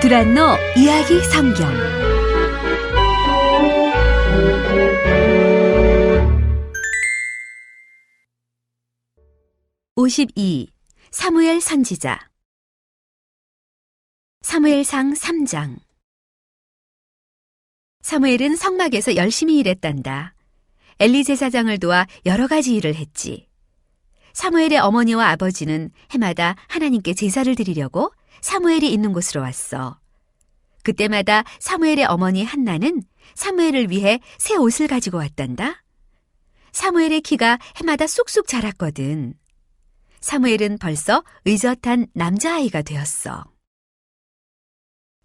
두란노 이야기 성경 52. 사무엘 선지자. 사무엘상 3장. 사무엘은 성막에서 열심히 일했단다. 엘리 제사장을 도와 여러 가지 일을 했지. 사무엘의 어머니와 아버지는 해마다 하나님께 제사를 드리려고 사무엘이 있는 곳으로 왔어. 그때마다 사무엘의 어머니 한나는 사무엘을 위해 새 옷을 가지고 왔단다. 사무엘의 키가 해마다 쑥쑥 자랐거든. 사무엘은 벌써 의젓한 남자아이가 되었어.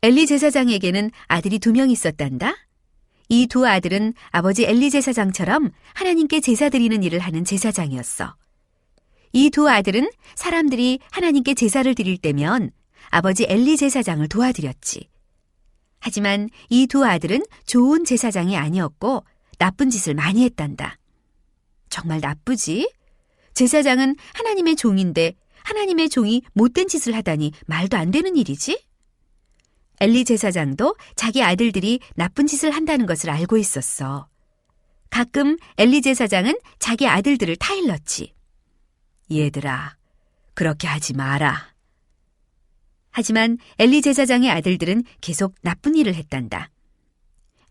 엘리 제사장에게는 아들이 2명 있었단다. 이 2 아들은 아버지 엘리 제사장처럼 하나님께 제사 드리는 일을 하는 제사장이었어. 이 2 아들은 사람들이 하나님께 제사를 드릴 때면 아버지 엘리 제사장을 도와드렸지. 하지만 이 2 아들은 좋은 제사장이 아니었고 나쁜 짓을 많이 했단다. 정말 나쁘지? 제사장은 하나님의 종인데 하나님의 종이 못된 짓을 하다니 말도 안 되는 일이지? 엘리 제사장도 자기 아들들이 나쁜 짓을 한다는 것을 알고 있었어. 가끔 엘리 제사장은 자기 아들들을 타일렀지. 얘들아, 그렇게 하지 마라. 하지만 엘리 제사장의 아들들은 계속 나쁜 일을 했단다.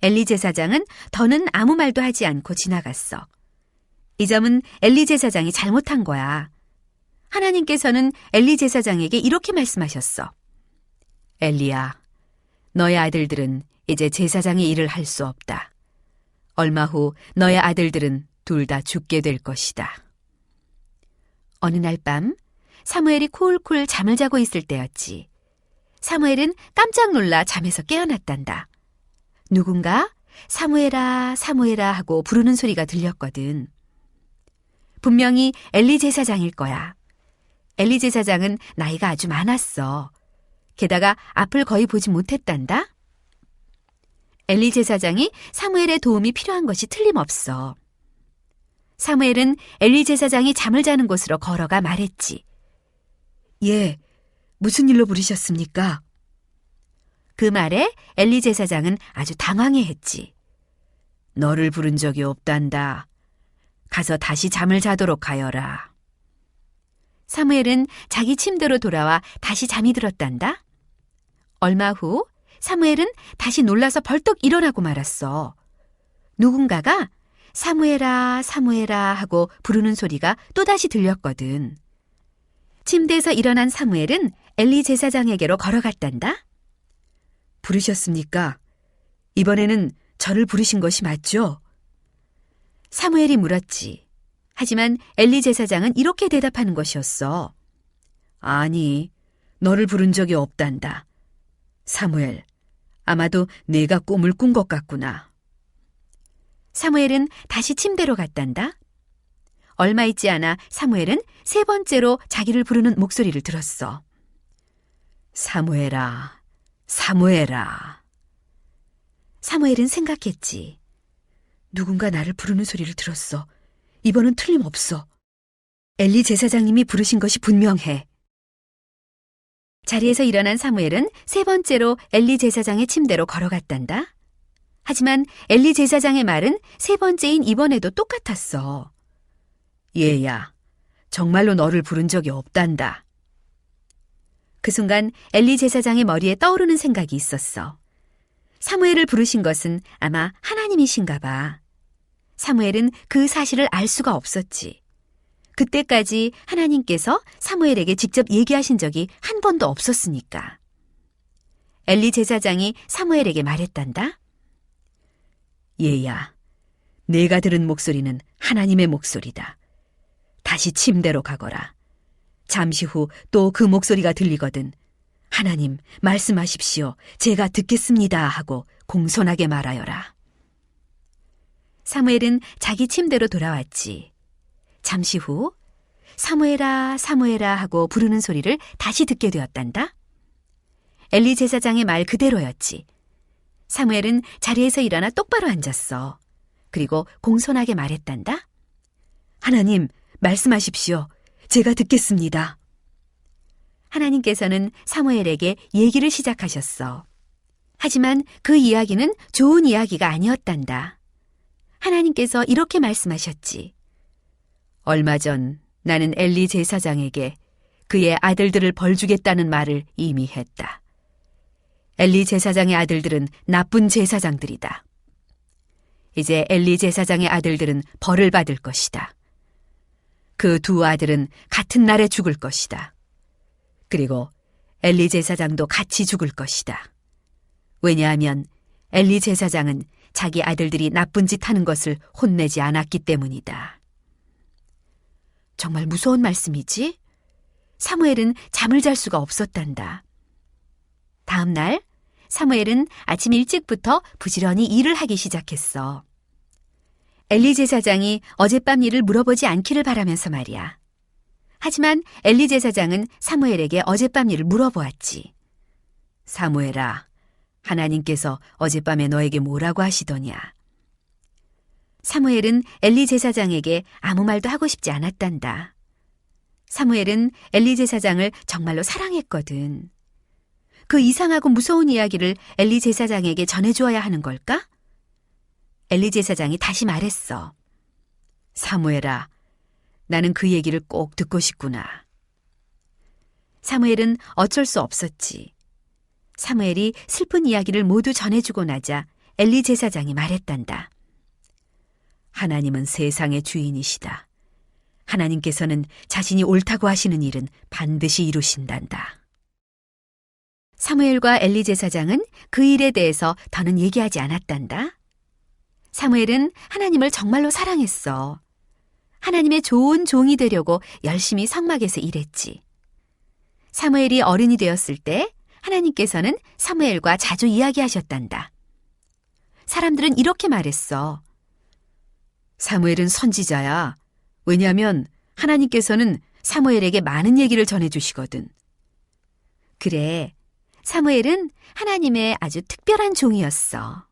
엘리 제사장은 더는 아무 말도 하지 않고 지나갔어. 이 점은 엘리 제사장이 잘못한 거야. 하나님께서는 엘리 제사장에게 이렇게 말씀하셨어. 엘리야, 너의 아들들은 이제 제사장의 일을 할 수 없다. 얼마 후 너의 아들들은 둘 다 죽게 될 것이다. 어느 날 밤 사무엘이 쿨쿨 잠을 자고 있을 때였지. 사무엘은 깜짝 놀라 잠에서 깨어났단다. 누군가 사무엘아 사무엘아 하고 부르는 소리가 들렸거든. 분명히 엘리 제사장일 거야. 엘리 제사장은 나이가 아주 많았어. 게다가 앞을 거의 보지 못했단다. 엘리 제사장이 사무엘의 도움이 필요한 것이 틀림없어. 사무엘은 엘리 제사장이 잠을 자는 곳으로 걸어가 말했지. 예, 무슨 일로 부르셨습니까? 그 말에 엘리 제사장은 아주 당황해했지. 너를 부른 적이 없단다. 가서 다시 잠을 자도록 하여라. 사무엘은 자기 침대로 돌아와 다시 잠이 들었단다. 얼마 후 사무엘은 다시 놀라서 벌떡 일어나고 말았어. 누군가가 사무엘아 사무엘아 하고 부르는 소리가 또다시 들렸거든. 침대에서 일어난 사무엘은 엘리 제사장에게로 걸어갔단다. 부르셨습니까? 이번에는 저를 부르신 것이 맞죠? 사무엘이 물었지. 하지만 엘리 제사장은 이렇게 대답하는 것이었어. 아니, 너를 부른 적이 없단다. 사무엘, 아마도 내가 꿈을 꾼 것 같구나. 사무엘은 다시 침대로 갔단다. 얼마 있지 않아 사무엘은 3번째로 자기를 부르는 목소리를 들었어. 사무엘아, 사무엘아. 사무엘은 생각했지. 누군가 나를 부르는 소리를 들었어. 이번은 틀림없어. 엘리 제사장님이 부르신 것이 분명해. 자리에서 일어난 사무엘은 3번째로 엘리 제사장의 침대로 걸어갔단다. 하지만 엘리 제사장의 말은 3번째인 이번에도 똑같았어. 얘야, 정말로 너를 부른 적이 없단다. 그 순간 엘리 제사장의 머리에 떠오르는 생각이 있었어. 사무엘을 부르신 것은 아마 하나님이신가 봐. 사무엘은 그 사실을 알 수가 없었지. 그때까지 하나님께서 사무엘에게 직접 얘기하신 적이 한 번도 없었으니까. 엘리 제사장이 사무엘에게 말했단다. 얘야, 내가 들은 목소리는 하나님의 목소리다. 다시 침대로 가거라. 잠시 후 또 그 목소리가 들리거든. 하나님, 말씀하십시오. 제가 듣겠습니다 하고 공손하게 말하여라. 사무엘은 자기 침대로 돌아왔지. 잠시 후 사무엘아 사무엘아 하고 부르는 소리를 다시 듣게 되었단다. 엘리 제사장의 말 그대로였지. 사무엘은 자리에서 일어나 똑바로 앉았어. 그리고 공손하게 말했단다. 하나님, 말씀하십시오. 제가 듣겠습니다. 하나님께서는 사무엘에게 얘기를 시작하셨어. 하지만 그 이야기는 좋은 이야기가 아니었단다. 하나님께서 이렇게 말씀하셨지. 얼마 전 나는 엘리 제사장에게 그의 아들들을 벌주겠다는 말을 이미 했다. 엘리 제사장의 아들들은 나쁜 제사장들이다. 이제 엘리 제사장의 아들들은 벌을 받을 것이다. 그 두 아들은 같은 날에 죽을 것이다. 그리고 엘리 제사장도 같이 죽을 것이다. 왜냐하면 엘리 제사장은 자기 아들들이 나쁜 짓 하는 것을 혼내지 않았기 때문이다. 정말 무서운 말씀이지? 사무엘은 잠을 잘 수가 없었단다. 다음 날 사무엘은 아침 일찍부터 부지런히 일을 하기 시작했어. 엘리 제사장이 어젯밤 일을 물어보지 않기를 바라면서 말이야. 하지만 엘리 제사장은 사무엘에게 어젯밤 일을 물어보았지. 사무엘아, 하나님께서 어젯밤에 너에게 뭐라고 하시더냐? 사무엘은 엘리 제사장에게 아무 말도 하고 싶지 않았단다. 사무엘은 엘리 제사장을 정말로 사랑했거든. 그 이상하고 무서운 이야기를 엘리 제사장에게 전해주어야 하는 걸까? 엘리 제사장이 다시 말했어. 사무엘아, 나는 그 얘기를 꼭 듣고 싶구나. 사무엘은 어쩔 수 없었지. 사무엘이 슬픈 이야기를 모두 전해주고 나자 엘리 제사장이 말했단다. 하나님은 세상의 주인이시다. 하나님께서는 자신이 옳다고 하시는 일은 반드시 이루신단다. 사무엘과 엘리 제사장은 그 일에 대해서 더는 얘기하지 않았단다. 사무엘은 하나님을 정말로 사랑했어. 하나님의 좋은 종이 되려고 열심히 성막에서 일했지. 사무엘이 어른이 되었을 때 하나님께서는 사무엘과 자주 이야기하셨단다. 사람들은 이렇게 말했어. 사무엘은 선지자야. 왜냐하면 하나님께서는 사무엘에게 많은 얘기를 전해주시거든. 그래, 사무엘은 하나님의 아주 특별한 종이었어.